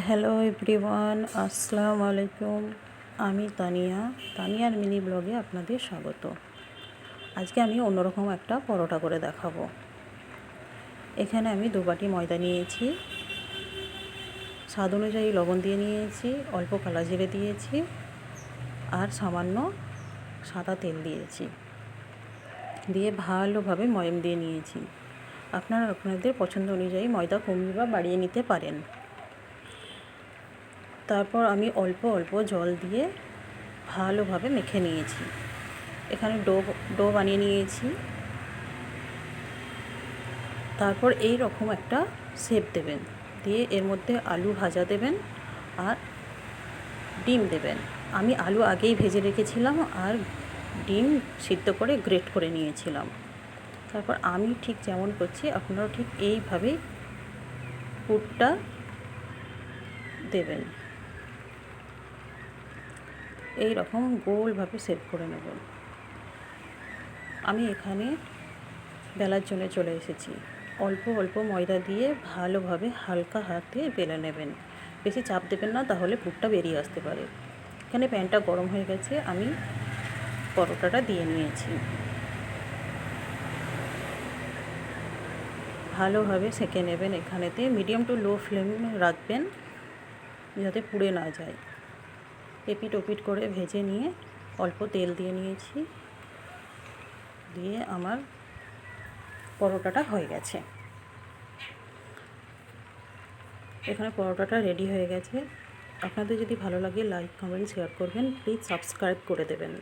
Hello everyone, আসসালামু আলাইকুম। আমি তানিয়ার মিনি ব্লগে আপনাদের স্বাগত। আজকে আমি অন্যরকম একটা পরোটা করে দেখাবো। এখানে আমি 2 বাটি ময়দা নিয়েছি, স্বাদ অনুযায়ী লবণ দিয়ে নিয়েছি, অল্প কালো জিরে দিয়েছি আর সামান্য সাদা তেল দিয়েছি, দিয়ে ভালোভাবে ময়াম দিয়ে নিয়েছি। আপনারা আপনাদের পছন্দ অনুযায়ী ময়দা কমিয়ে বা বাড়িয়ে নিতে পারেন। তারপর আমি অল্প অল্প জল দিয়ে ভালোভাবে মেখে নিয়েছি। এখানে ডো বানিয়ে নিয়েছি। তারপর এই রকম একটা শেপ দেবেন, দিয়ে এর মধ্যে আলু ভাজা দেবেন আর ডিম দেবেন। আমি আলু আগেই ভেজে রেখেছিলাম আর ডিম সিদ্ধ করে গ্রেট করে নিয়েছিলাম। তারপর আমি ঠিক যেমন করছি আপনারাও ঠিক এইভাবেই পুরটা দেবেন। এই রকম গোলভাবে সেট করে নেবেন। আমি এখানে বেলার জন্য চলে এসেছি। অল্প অল্প ময়দা দিয়ে ভালোভাবে হালকা হাতে বেলে নেবেন, বেশি চাপ দেবেন না, তাহলে পুরটা বেরিয়ে আসতে পারে। এখানে প্যানটা গরম হয়ে গেছে, আমি পরোটাটা দিয়ে নিয়েছি। ভালোভাবে সেঁকে নেবেন। এখানেতে মিডিয়াম টু লো ফ্লেম রাখবেন যাতে পুড়ে না যায়। এপিট ওপিট করে ভেজে নিয়ে অল্প তেল দিয়ে নিয়েছি, দিয়ে আমার পরোটাটা হয়ে গেছে। এখানে পরোটাটা রেডি হয়ে গেছে। আপনাদের যদি ভালো লাগে লাইক, কমেন্ট, শেয়ার করবেন। প্লিজ সাবস্ক্রাইব করে দেবেন।